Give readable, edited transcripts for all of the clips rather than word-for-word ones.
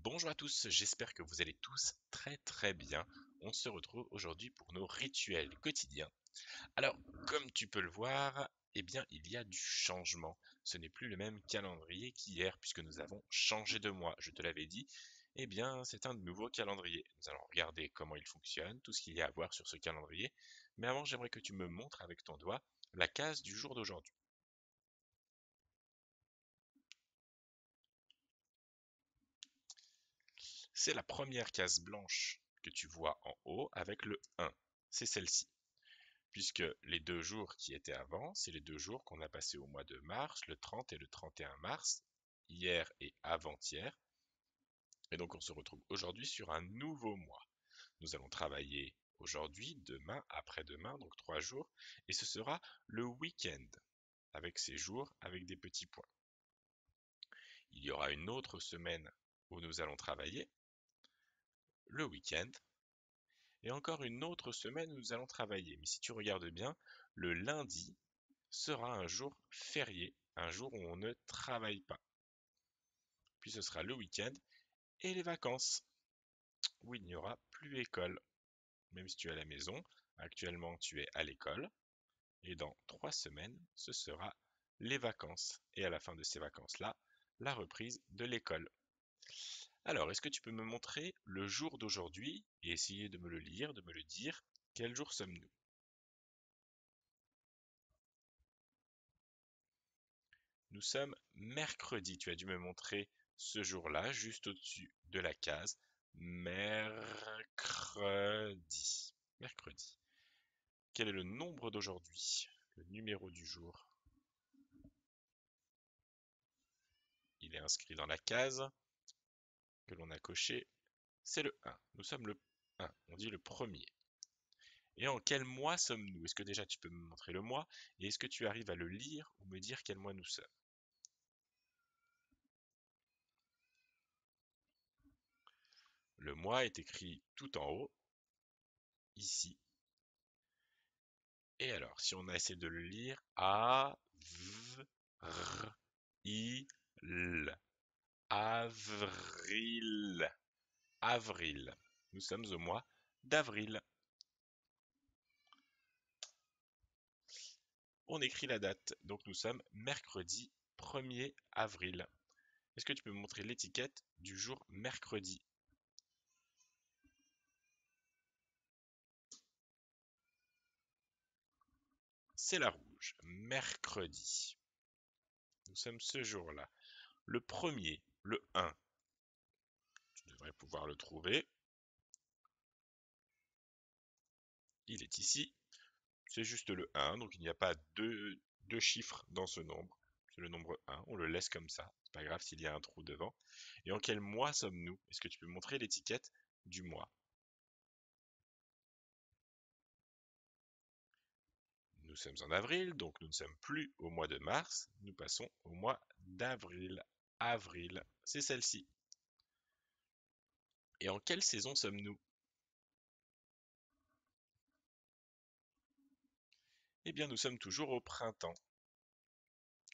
Bonjour à tous, j'espère que vous allez tous très bien. On se retrouve aujourd'hui pour nos rituels quotidiens. Alors, comme tu peux le voir, eh bien, il y a du changement. Ce n'est plus le même calendrier qu'hier puisque nous avons changé de mois. Je te l'avais dit, eh bien, c'est un nouveau calendrier. Nous allons regarder comment il fonctionne, tout ce qu'il y a à voir sur ce calendrier. Mais avant, j'aimerais que tu me montres avec ton doigt la case du jour d'aujourd'hui. C'est la première case blanche que tu vois en haut avec le 1. C'est celle-ci. Puisque les 2 jours qui étaient avant, c'est les 2 jours qu'on a passés au mois de mars, le 30 et le 31 mars, hier et avant-hier. Et donc on se retrouve aujourd'hui sur un nouveau mois. Nous allons travailler aujourd'hui, demain, après-demain, donc 3 jours, et ce sera le week-end, avec ces jours, avec des petits points. Il y aura une autre semaine où nous allons travailler, le week-end, et encore une autre semaine où nous allons travailler. Mais si tu regardes bien, le lundi sera un jour férié, un jour où on ne travaille pas. Puis ce sera le week-end et les vacances, où il n'y aura plus école. Même si tu es à la maison, actuellement tu es à l'école, et dans 3 semaines, ce sera les vacances. Et à la fin de ces vacances-là, la reprise de l'école. Alors, est-ce que tu peux me montrer le jour d'aujourd'hui et essayer de me le lire, de me le dire, quel jour sommes-nous? Nous sommes mercredi. Tu as dû me montrer ce jour-là, juste au-dessus de la case. Mercredi. Mercredi. Quel est le nombre d'aujourd'hui? Le numéro du jour. Il est inscrit dans la case que l'on a coché. C'est le 1. Nous sommes le 1. On dit le premier. Et en quel mois sommes-nous? Est-ce que déjà tu peux me montrer le mois? Et est-ce que tu arrives à le lire ou me dire quel mois nous sommes? Le mois est écrit tout en haut, ici. Et alors, si on a essayé de le lire, A, V, R, I, L. Avril. Avril. Nous sommes au mois d'avril. On écrit la date, donc nous sommes mercredi 1er avril. Est-ce que tu peux me montrer l'étiquette du jour mercredi? C'est la rouge. Mercredi. Nous sommes ce jour-là. Le premier, le 1. Tu devrais pouvoir le trouver. Il est ici. C'est juste le 1, donc il n'y a pas deux chiffres dans ce nombre. C'est le nombre 1, on le laisse comme ça. C'est pas grave s'il y a un trou devant. Et en quel mois sommes-nous? Est-ce que tu peux montrer l'étiquette du mois? Nous sommes en avril, donc nous ne sommes plus au mois de mars. Nous passons au mois d'avril. Avril, c'est celle-ci. Et en quelle saison sommes-nous? Eh bien, nous sommes toujours au printemps.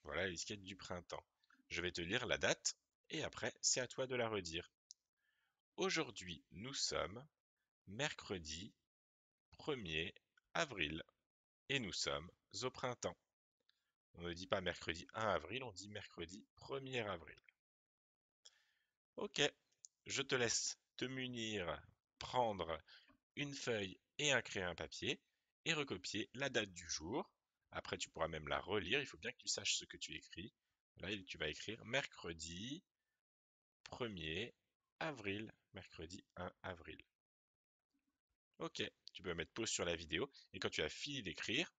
Voilà l'étiquette du printemps. Je vais te lire la date et après, c'est à toi de la redire. Aujourd'hui, nous sommes mercredi 1er avril et nous sommes au printemps. On ne dit pas mercredi 1 avril, on dit mercredi 1er avril. Ok, je te laisse te munir, prendre une feuille et un crayon papier et recopier la date du jour. Après, tu pourras même la relire, il faut bien que tu saches ce que tu écris. Là, tu vas écrire mercredi 1er avril, mercredi 1 avril. Ok, tu peux mettre pause sur la vidéo et quand tu as fini d'écrire,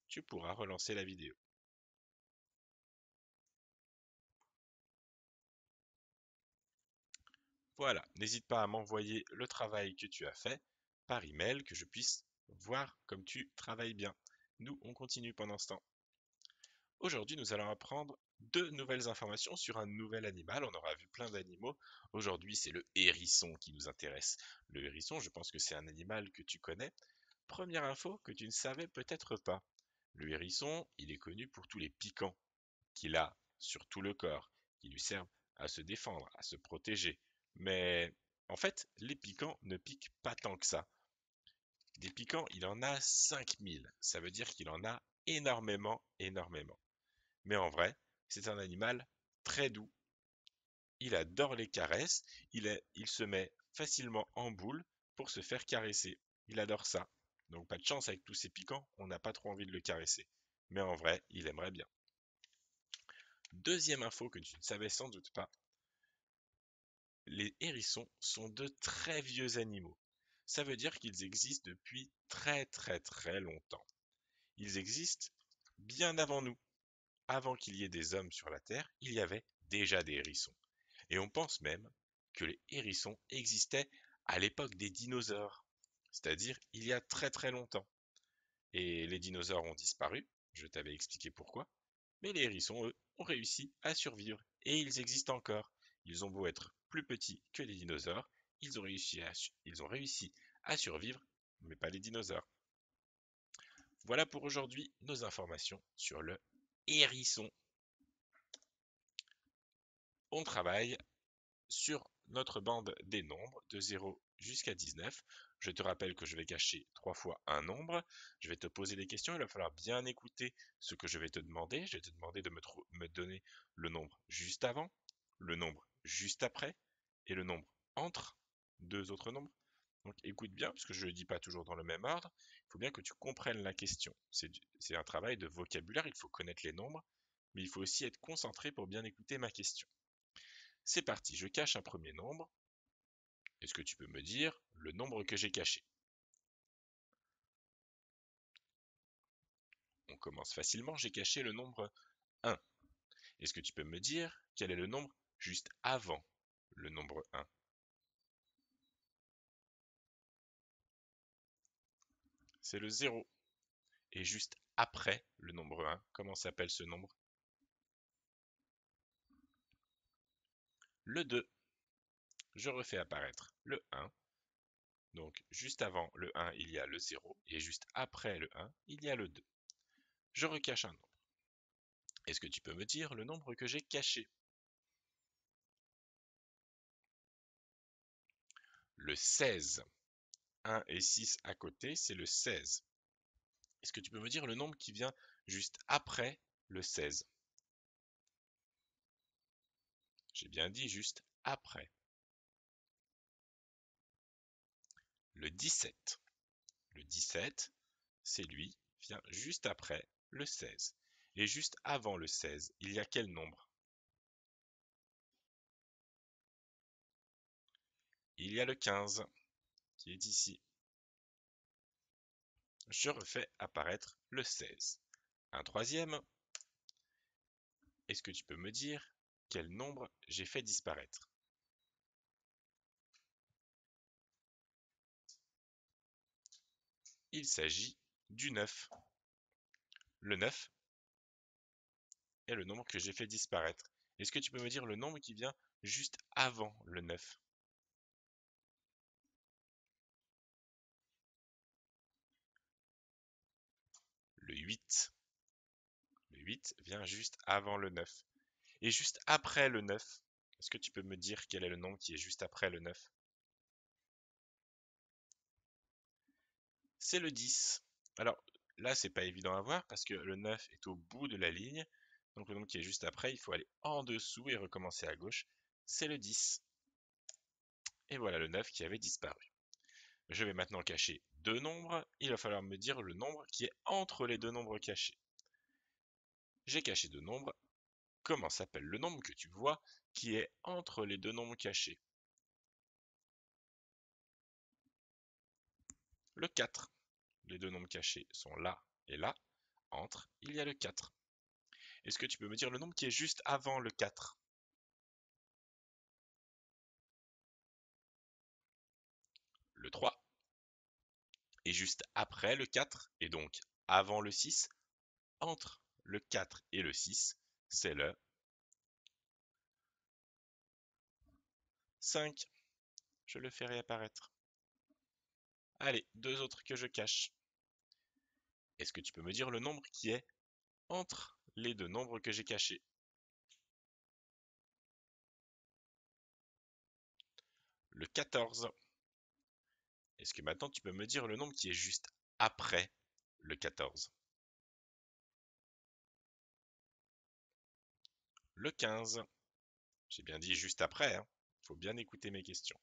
tu pourras relancer la vidéo. Voilà, n'hésite pas à m'envoyer le travail que tu as fait par email, que je puisse voir comme tu travailles bien. Nous, on continue pendant ce temps. Aujourd'hui, nous allons apprendre 2 nouvelles informations sur un nouvel animal. On aura vu plein d'animaux. Aujourd'hui, c'est le hérisson qui nous intéresse. Le hérisson, je pense que c'est un animal que tu connais. Première info que tu ne savais peut-être pas. Le hérisson, il est connu pour tous les piquants qu'il a sur tout le corps, qui lui servent à se défendre, à se protéger. Mais en fait, les piquants ne piquent pas tant que ça. Des piquants, il en a 5000. Ça veut dire qu'il en a énormément, énormément. Mais en vrai, c'est un animal très doux. Il adore les caresses. Il se met facilement en boule pour se faire caresser. Il adore ça. Donc pas de chance avec tous ces piquants, on n'a pas trop envie de le caresser. Mais en vrai, il aimerait bien. Deuxième info que tu ne savais sans doute pas, les hérissons sont de très vieux animaux. Ça veut dire qu'ils existent depuis très très très longtemps. Ils existent bien avant nous. Avant qu'il y ait des hommes sur la Terre, il y avait déjà des hérissons. Et on pense même que les hérissons existaient à l'époque des dinosaures, c'est-à-dire il y a très très longtemps. Et les dinosaures ont disparu, je t'avais expliqué pourquoi, mais les hérissons, eux, ont réussi à survivre, et ils existent encore. Ils ont beau être plus petits que les dinosaures, ils ont réussi à survivre, mais pas les dinosaures. Voilà pour aujourd'hui nos informations sur le hérisson. On travaille sur notre bande des nombres de 0 jusqu'à 19. Je te rappelle que je vais cacher 3 fois un nombre. Je vais te poser des questions. Il va falloir bien écouter ce que je vais te demander. Je vais te demander de me donner le nombre juste avant, le nombre juste après et le nombre entre deux autres nombres. Donc écoute bien, parce que je ne le dis pas toujours dans le même ordre. Il faut bien que tu comprennes la question. C'est un travail de vocabulaire. Il faut connaître les nombres, mais il faut aussi être concentré pour bien écouter ma question. C'est parti, je cache un premier nombre. Est-ce que tu peux me dire le nombre que j'ai caché? On commence facilement, j'ai caché le nombre 1. Est-ce que tu peux me dire quel est le nombre juste avant le nombre 1? C'est le 0. Et juste après le nombre 1, comment s'appelle ce nombre? Le 2. Je refais apparaître le 1. Donc juste avant le 1, il y a le 0. Et juste après le 1, il y a le 2. Je recache un nombre. Est-ce que tu peux me dire le nombre que j'ai caché? Le 16. 1 et 6 à côté, c'est le 16. Est-ce que tu peux me dire le nombre qui vient juste après le 16? J'ai bien dit juste après. Le 17. Le 17, c'est lui, vient juste après le 16. Et juste avant le 16, il y a quel nombre? Il y a le 15 qui est ici. Je refais apparaître le 16. Un troisième. Est-ce que tu peux me dire quel nombre j'ai fait disparaître? Il s'agit du 9. Le 9 est le nombre que j'ai fait disparaître. Est-ce que tu peux me dire le nombre qui vient juste avant le 9? Le 8. Le 8 vient juste avant le 9. Et juste après le 9, est-ce que tu peux me dire quel est le nombre qui est juste après le 9? C'est le 10. Alors là, c'est pas évident à voir parce que le 9 est au bout de la ligne. Donc le nombre qui est juste après, il faut aller en dessous et recommencer à gauche. C'est le 10. Et voilà le 9 qui avait disparu. Je vais maintenant cacher deux nombres. Il va falloir me dire le nombre qui est entre les deux nombres cachés. J'ai caché deux nombres. Comment s'appelle le nombre que tu vois qui est entre les deux nombres cachés? Le 4. Les deux nombres cachés sont là et là. Entre, il y a le 4. Est-ce que tu peux me dire le nombre qui est juste avant le 4? Le 3. Et juste après le 4, et donc avant le 6, entre le 4 et le 6, c'est le 5. Je le fais réapparaître. Allez, deux autres que je cache. Est-ce que tu peux me dire le nombre qui est entre les deux nombres que j'ai cachés? le 14. Est-ce que maintenant tu peux me dire le nombre qui est juste après le 14? Le 15. J'ai bien dit juste après, hein. Faut bien écouter mes questions.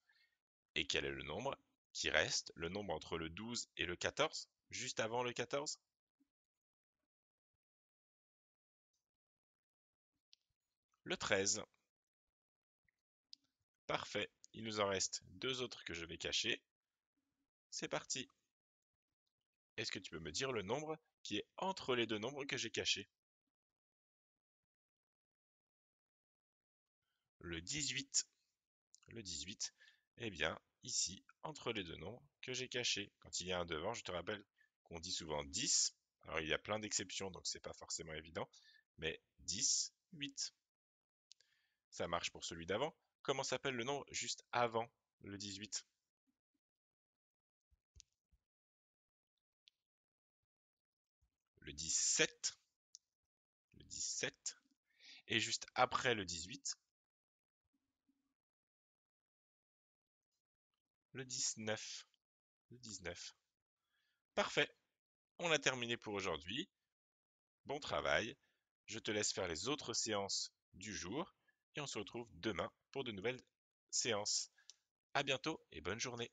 Et quel est le nombre qui reste, le nombre entre le 12 et le 14, juste avant le 14? Le 13. Parfait. Il nous en reste deux autres que je vais cacher. C'est parti. Est-ce que tu peux me dire le nombre qui est entre les deux nombres que j'ai cachés? Le 18. Le 18. Eh bien, ici, entre les deux nombres que j'ai cachés. Quand il y a un devant, je te rappelle qu'on dit souvent 10. Alors, il y a plein d'exceptions, donc c'est pas forcément évident. Mais 10, 8. Ça marche pour celui d'avant. Comment s'appelle le nombre juste avant le 18? Le 17. Le 17. Et juste après le 18, le 19. Le 19. Parfait. On a terminé pour aujourd'hui. Bon travail. Je te laisse faire les autres séances du jour et on se retrouve demain pour de nouvelles séances. À bientôt et bonne journée.